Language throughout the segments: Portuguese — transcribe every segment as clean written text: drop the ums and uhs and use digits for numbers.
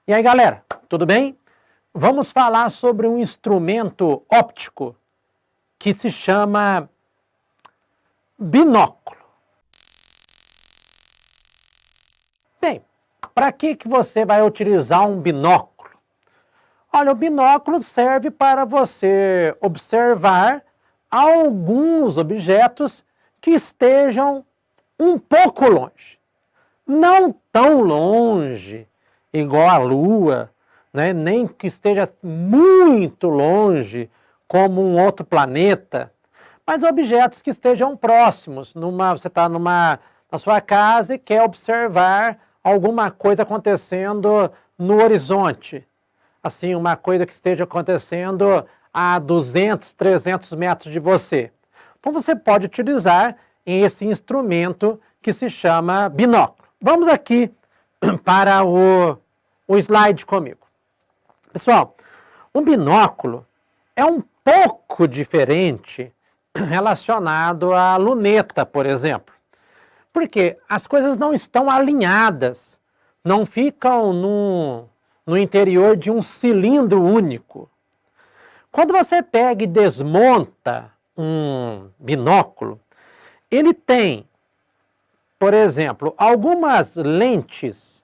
E aí, galera, tudo bem? Vamos falar sobre um instrumento óptico que se chama binóculo. Bem, para que você vai utilizar um binóculo? Olha, o binóculo serve para você observar alguns objetos que estejam um pouco longe. Não tão longe, igual a Lua, né? Nem que esteja muito longe, como um outro planeta, mas objetos que estejam próximos. Você está na sua casa e quer observar alguma coisa acontecendo no horizonte. Assim, uma coisa que esteja acontecendo a 200, 300 metros de você. Então você pode utilizar esse instrumento que se chama binóculo. Vamos aqui para o slide comigo. Pessoal, um binóculo é um pouco diferente relacionado à luneta, por exemplo. Porque as coisas não estão alinhadas, não ficam no interior de um cilindro único. Quando você pega e desmonta um binóculo, ele tem, por exemplo, algumas lentes,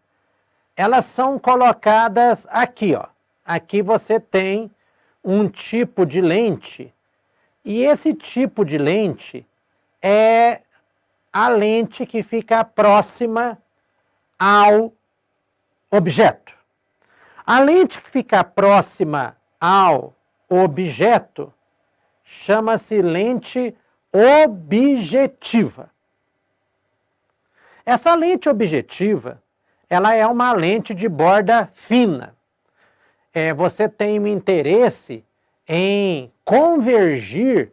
elas são colocadas aqui, ó. Aqui você tem um tipo de lente, e esse tipo de lente é a lente que fica próxima ao objeto. A lente que fica próxima ao objeto chama-se lente objetiva. Essa lente objetiva, ela é uma lente de borda fina. Você tem um interesse em convergir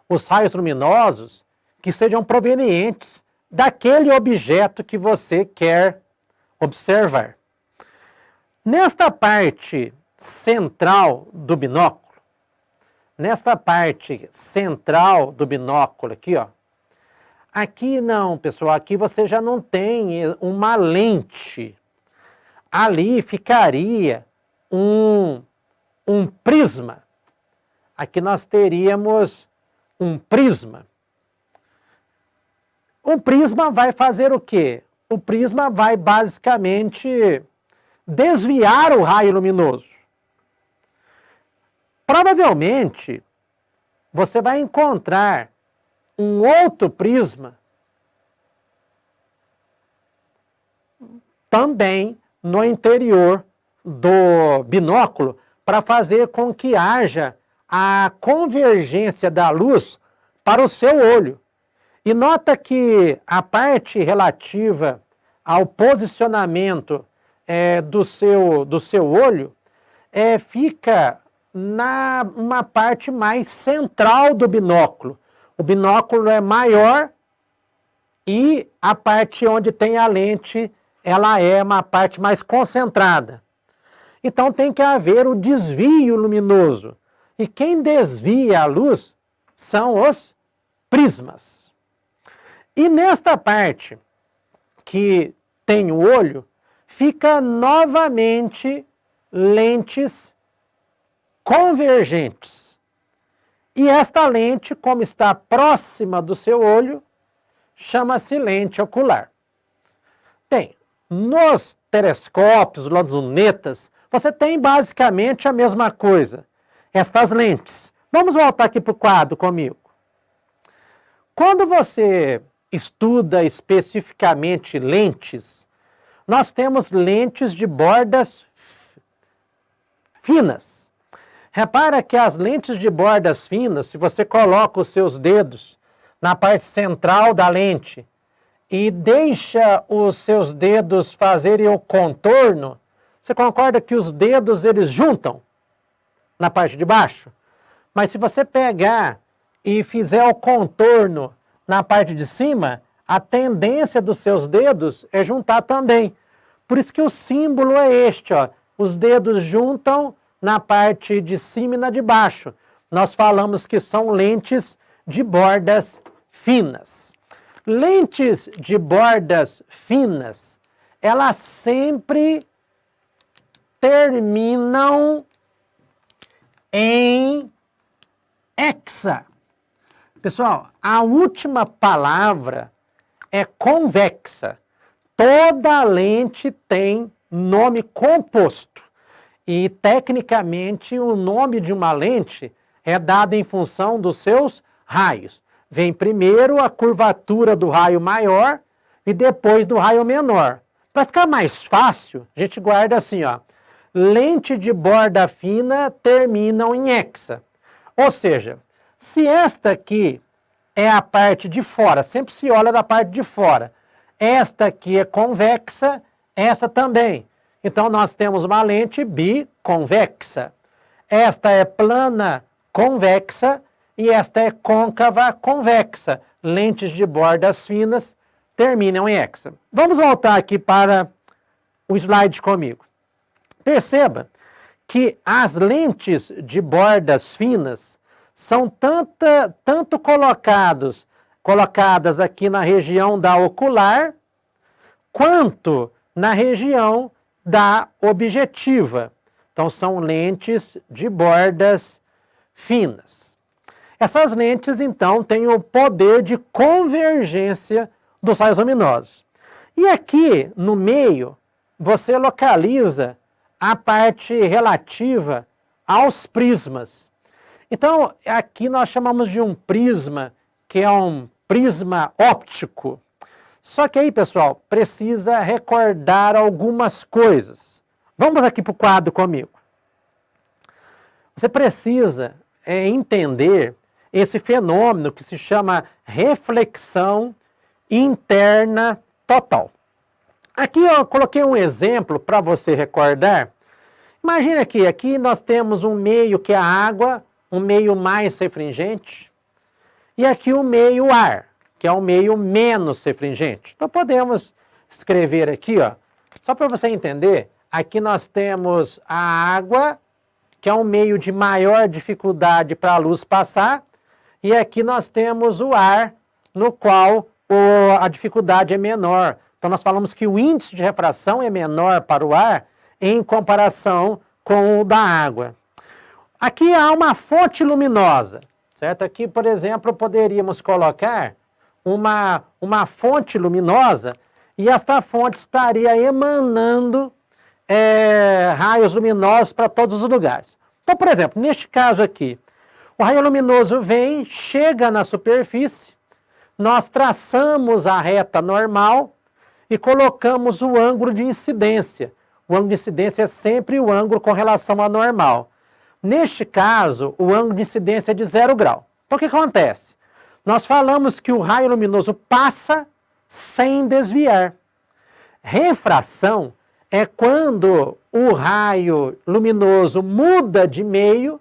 os raios luminosos que sejam provenientes daquele objeto que você quer observar. Nesta parte central do binóculo, aqui, ó, aqui não, pessoal, aqui você já não tem uma lente. Ali ficaria um prisma. Aqui nós teríamos um prisma. O prisma vai fazer o quê? O prisma vai basicamente desviar o raio luminoso. Provavelmente, você vai encontrar um outro prisma também no interior do binóculo para fazer com que haja a convergência da luz para o seu olho. E nota que a parte relativa ao posicionamento do seu olho fica uma parte mais central do binóculo. O binóculo é maior e a parte onde tem a lente, ela é uma parte mais concentrada. Então tem que haver o desvio luminoso. E quem desvia a luz são os prismas. E nesta parte que tem o olho, fica novamente lentes convergentes. E esta lente, como está próxima do seu olho, chama-se lente ocular. Bem, nos telescópios, nas lunetas, você tem basicamente a mesma coisa. Estas lentes. Vamos voltar aqui para o quadro comigo. Quando você estuda especificamente lentes, nós temos lentes de bordas finas. Repara que as lentes de bordas finas, se você coloca os seus dedos na parte central da lente e deixa os seus dedos fazerem o contorno, você concorda que os dedos eles juntam na parte de baixo? Mas se você pegar e fizer o contorno na parte de cima, a tendência dos seus dedos é juntar também. Por isso que o símbolo é este, ó. Os dedos juntam na parte de cima e na de baixo. Nós falamos que são lentes de bordas finas. Lentes de bordas finas, elas sempre terminam em hexa. Pessoal, a última palavra é convexa. Toda lente tem nome composto. E, tecnicamente, o nome de uma lente é dado em função dos seus raios. Vem primeiro a curvatura do raio maior e depois do raio menor. Para ficar mais fácil, a gente guarda assim, ó. Lente de borda fina terminam em hexa. Ou seja, se esta aqui é a parte de fora, sempre se olha da parte de fora. Esta aqui é convexa, essa também. Então, nós temos uma lente biconvexa. Esta é plana convexa e esta é côncava convexa. Lentes de bordas finas terminam em hexa. Vamos voltar aqui para o slide comigo. Perceba que as lentes de bordas finas são tanto colocadas aqui na região da ocular, quanto na região da objetiva. Então, são lentes de bordas finas. Essas lentes, então, têm o poder de convergência dos raios luminosos. E aqui, no meio, você localiza a parte relativa aos prismas. Então, aqui nós chamamos de um prisma, que é um prisma óptico. Só que aí, pessoal, precisa recordar algumas coisas. Vamos aqui para o quadro comigo. Você precisa entender esse fenômeno que se chama reflexão interna total. Aqui eu coloquei um exemplo para você recordar. Imagina aqui nós temos um meio que é a água, um meio mais refringente, e aqui o meio ar, que é um meio menos refringente. Então podemos escrever aqui, ó, só para você entender, aqui nós temos a água, que é um meio de maior dificuldade para a luz passar, e aqui nós temos o ar, no qual a dificuldade é menor. Então nós falamos que o índice de refração é menor para o ar em comparação com o da água. Aqui há uma fonte luminosa, certo? Aqui, por exemplo, poderíamos colocar uma fonte luminosa e esta fonte estaria emanando raios luminosos para todos os lugares. Então, por exemplo, neste caso aqui, o raio luminoso vem, chega na superfície, nós traçamos a reta normal e colocamos o ângulo de incidência. O ângulo de incidência é sempre o ângulo com relação à normal. Neste caso, o ângulo de incidência é de 0 grau. Então, o que acontece? Nós falamos que o raio luminoso passa sem desviar. Refração é quando o raio luminoso muda de meio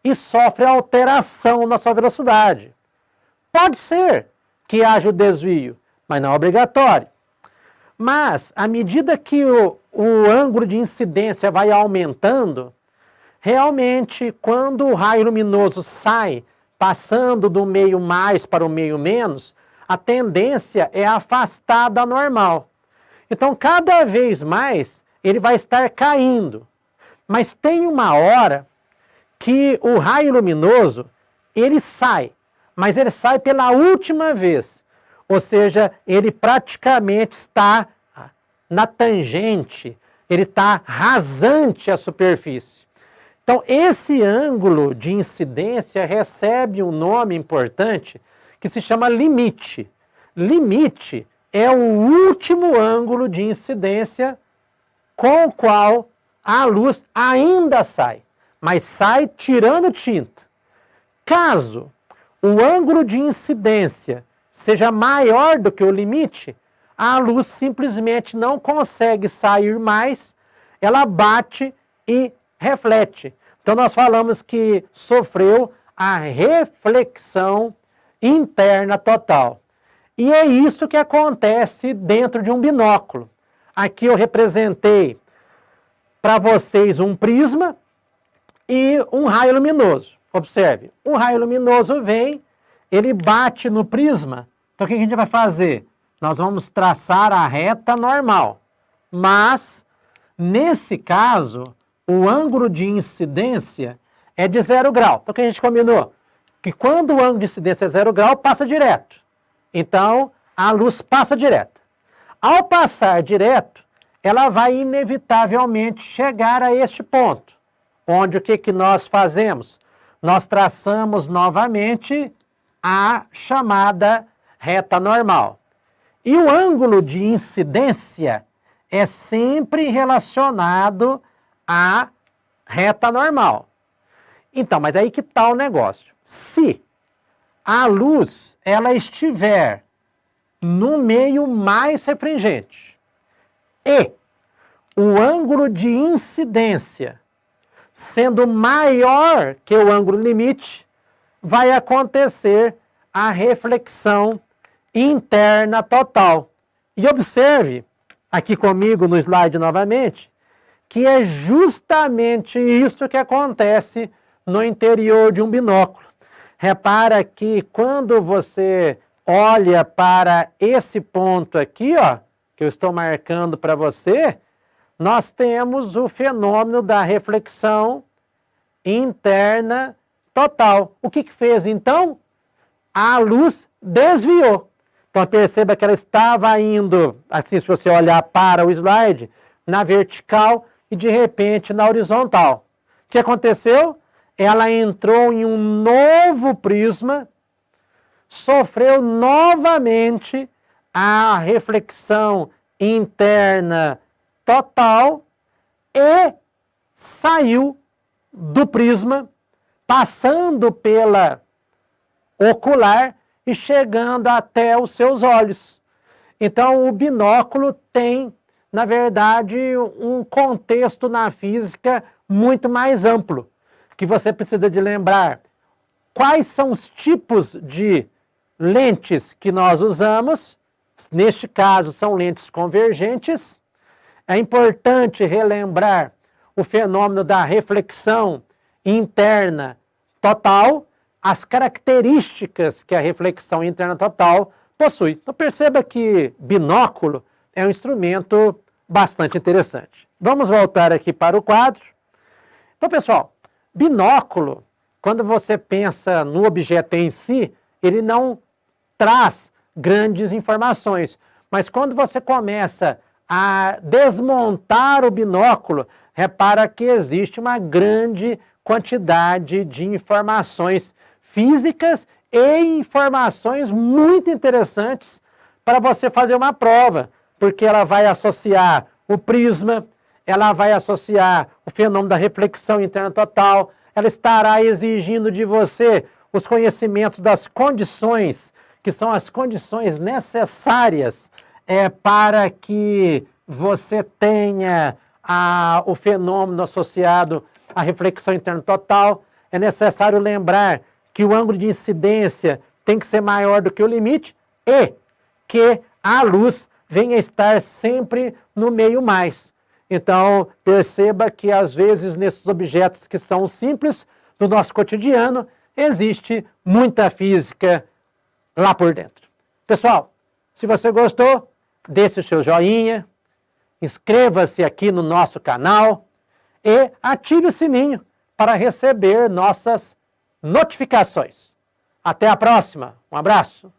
e sofre alteração na sua velocidade. Pode ser que haja o desvio, mas não é obrigatório. Mas, à medida que o ângulo de incidência vai aumentando, realmente, quando o raio luminoso sai, passando do meio mais para o meio menos, a tendência é afastar da normal. Então, cada vez mais, ele vai estar caindo. Mas tem uma hora que o raio luminoso, ele sai, mas ele sai pela última vez. Ou seja, ele praticamente está na tangente, ele está rasante à superfície. Então, esse ângulo de incidência recebe um nome importante que se chama limite. Limite é o último ângulo de incidência com o qual a luz ainda sai, mas sai tirando tinta. Caso o ângulo de incidência seja maior do que o limite, a luz simplesmente não consegue sair mais, ela bate e reflete. Então nós falamos que sofreu a reflexão interna total. E é isso que acontece dentro de um binóculo. Aqui eu representei para vocês um prisma e um raio luminoso. Observe, o raio luminoso vem, ele bate no prisma. Então o que a gente vai fazer? Nós vamos traçar a reta normal, mas Nesse caso, o ângulo de incidência é de 0 grau. Então, o que a gente combinou? Que quando o ângulo de incidência é 0 grau, passa direto. Então, a luz passa direto. Ao passar direto, ela vai inevitavelmente chegar a este ponto, onde o que nós fazemos? Nós traçamos novamente a chamada reta normal. E o ângulo de incidência é sempre relacionado à reta normal. Então, mas aí que está o negócio. Se a luz ela estiver no meio mais refringente e o ângulo de incidência sendo maior que o ângulo limite, vai acontecer a reflexão interna total. E observe, aqui comigo no slide novamente, que é justamente isso que acontece no interior de um binóculo. Repara que quando você olha para esse ponto aqui, ó, que eu estou marcando para você, nós temos o fenômeno da reflexão interna total. O que fez então? A luz desviou. Então perceba que ela estava indo, assim, se você olhar para o slide, na vertical e de repente na horizontal. O que aconteceu? Ela entrou em um novo prisma, sofreu novamente a reflexão interna total e saiu do prisma, passando pela ocular e chegando até os seus olhos. Então, o binóculo tem, na verdade, um contexto na física muito mais amplo, que você precisa de lembrar quais são os tipos de lentes que nós usamos. Neste caso, são lentes convergentes. É importante relembrar o fenômeno da reflexão interna total, as características que a reflexão interna total possui. Então perceba que binóculo é um instrumento bastante interessante. Vamos voltar aqui para o quadro. Então, pessoal, binóculo, quando você pensa no objeto em si, ele não traz grandes informações. Mas quando você começa a desmontar o binóculo, repara que existe uma grande quantidade de informações físicas e informações muito interessantes para você fazer uma prova, porque ela vai associar o prisma, ela vai associar o fenômeno da reflexão interna total, ela estará exigindo de você os conhecimentos das condições, que são as condições necessárias para que você tenha o fenômeno associado à reflexão interna total. É necessário lembrar que o ângulo de incidência tem que ser maior do que o limite e que a luz venha a estar sempre no meio mais. Então, perceba que às vezes nesses objetos que são simples do nosso cotidiano, existe muita física lá por dentro. Pessoal, se você gostou, deixe o seu joinha, inscreva-se aqui no nosso canal e ative o sininho para receber nossas notificações. Até a próxima. Um abraço.